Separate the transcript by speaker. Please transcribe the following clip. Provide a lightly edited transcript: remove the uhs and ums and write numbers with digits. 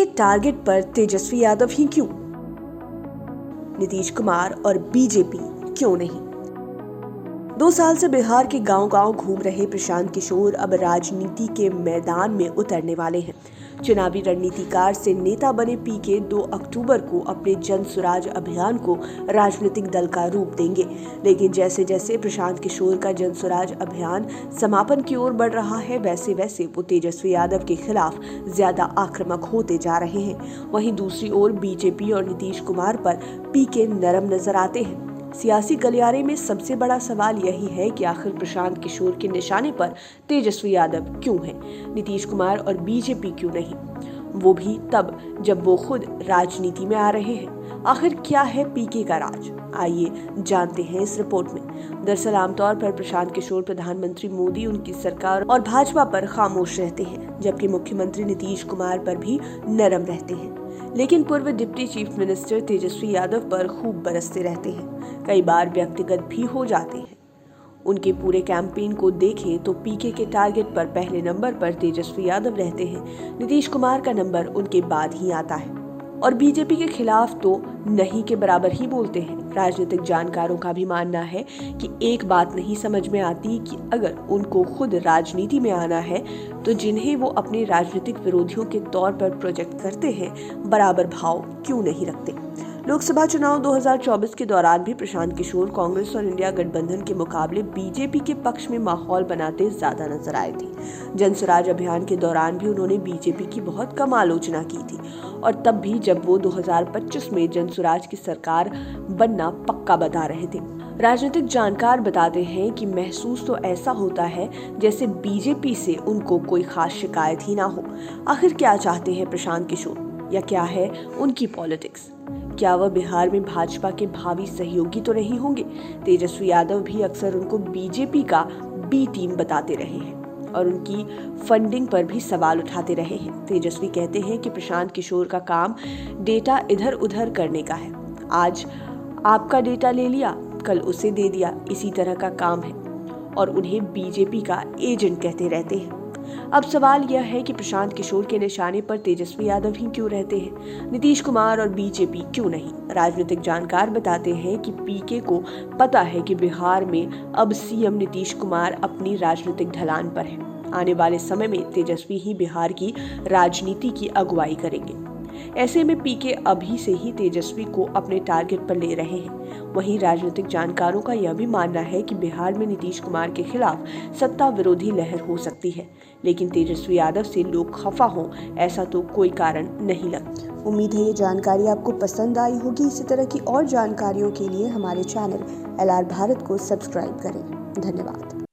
Speaker 1: के टारगेट पर तेजस्वी यादव ही क्यों? नीतीश कुमार और बीजेपी क्यों नहीं? 2 साल से बिहार के गांव-गांव घूम रहे प्रशांत किशोर अब राजनीति के मैदान में उतरने वाले हैं। चुनावी रणनीतिकार से नेता बने पीके 2 अक्टूबर को अपने जन सुराज अभियान को राजनीतिक दल का रूप देंगे। लेकिन जैसे जैसे प्रशांत किशोर का जन सुराज अभियान समापन की ओर बढ़ रहा है, वैसे वैसे वो तेजस्वी यादव के खिलाफ ज्यादा आक्रामक होते जा रहे हैं। वहीं दूसरी ओर बीजेपी और नीतीश कुमार पर पीके नरम नजर आते हैं। सियासी गलियारे में सबसे बड़ा सवाल यही है कि आखिर प्रशांत किशोर के निशाने पर तेजस्वी यादव क्यों हैं, नीतीश कुमार और बीजेपी क्यों नहीं? वो भी तब जब वो खुद राजनीति में आ रहे हैं। आखिर क्या है पीके का राज? आइए जानते हैं इस रिपोर्ट में। दरअसल आमतौर पर प्रशांत किशोर प्रधानमंत्री मोदी, उनकी सरकार और भाजपा पर खामोश रहते हैं, जबकि मुख्यमंत्री नीतीश कुमार पर भी नरम रहते हैं। लेकिन पूर्व deputy chief minister Tejashwi Yadav पर खूब बरसते रहते हैं, कई बार व्यक्तिगत भी हो जाते हैं। उनके पूरे कैंपेन को देखें तो पीके के टारगेट पर पहले नंबर पर तेजस्वी यादव रहते हैं, नीतीश कुमार का नंबर उनके बाद ही आता है और बीजेपी के खिलाफ तो नहीं के बराबर ही बोलते हैं। राजनीतिक जानकारों का भी मानना है कि एक बात नहीं समझ में आती कि अगर उनको खुद राजनीति में आना है तो जिन्हें वो अपने राजनीतिक विरोधियों के तौर पर प्रोजेक्ट करते हैं, बराबर भाव क्यों नहीं रखते? लोकसभा चुनाव 2024 के दौरान भी प्रशांत किशोर कांग्रेस और इंडिया गठबंधन के मुकाबले बीजेपी के पक्ष में माहौल बनाते ज्यादा नजर आए थे। जन स्वराज अभियान के दौरान भी उन्होंने बीजेपी की बहुत कम आलोचना की थी और तब भी जब वो 2025 में जन स्वराज की सरकार बनना पक्का बता रहे थे। राजनीतिक जानकार बताते हैं कि महसूस तो ऐसा होता है जैसे बीजेपी से उनको कोई खास शिकायत ही ना हो। आखिर क्या चाहते हैं प्रशांत किशोर, या क्या है उनकी पॉलिटिक्स? क्या वह बिहार में भाजपा के भावी सहयोगी तो नहीं होंगे? तेजस्वी यादव भी अक्सर उनको बीजेपी का बी टीम बताते रहे हैं और उनकी फंडिंग पर भी सवाल उठाते रहे हैं। तेजस्वी कहते हैं कि प्रशांत किशोर का काम डेटा इधर उधर करने का है। आज आपका डेटा ले लिया, कल उसे दे दिया, इसी तरह का काम है और उन्हें बीजेपी का एजेंट कहते रहते हैं। अब सवाल यह है कि प्रशांत किशोर के निशाने पर तेजस्वी यादव ही क्यों रहते हैं, नीतीश कुमार और बीजेपी क्यों नहीं? राजनीतिक जानकार बताते हैं कि पीके को पता है कि बिहार में अब सीएम नीतीश कुमार अपनी राजनीतिक ढलान पर है। आने वाले समय में तेजस्वी ही बिहार की राजनीति की अगुवाई करेंगे। ऐसे में पीके अभी से ही तेजस्वी को अपने टारगेट पर ले रहे हैं। वहीं राजनीतिक जानकारों का यह भी मानना है कि बिहार में नीतीश कुमार के खिलाफ सत्ता विरोधी लहर हो सकती है, लेकिन तेजस्वी यादव से लोग खफा हों ऐसा तो कोई कारण नहीं लगता। उम्मीद है ये जानकारी आपको पसंद आई होगी। इसी तरह की और जानकारियों के लिए हमारे चैनल LR भारत को सब्सक्राइब करें। धन्यवाद।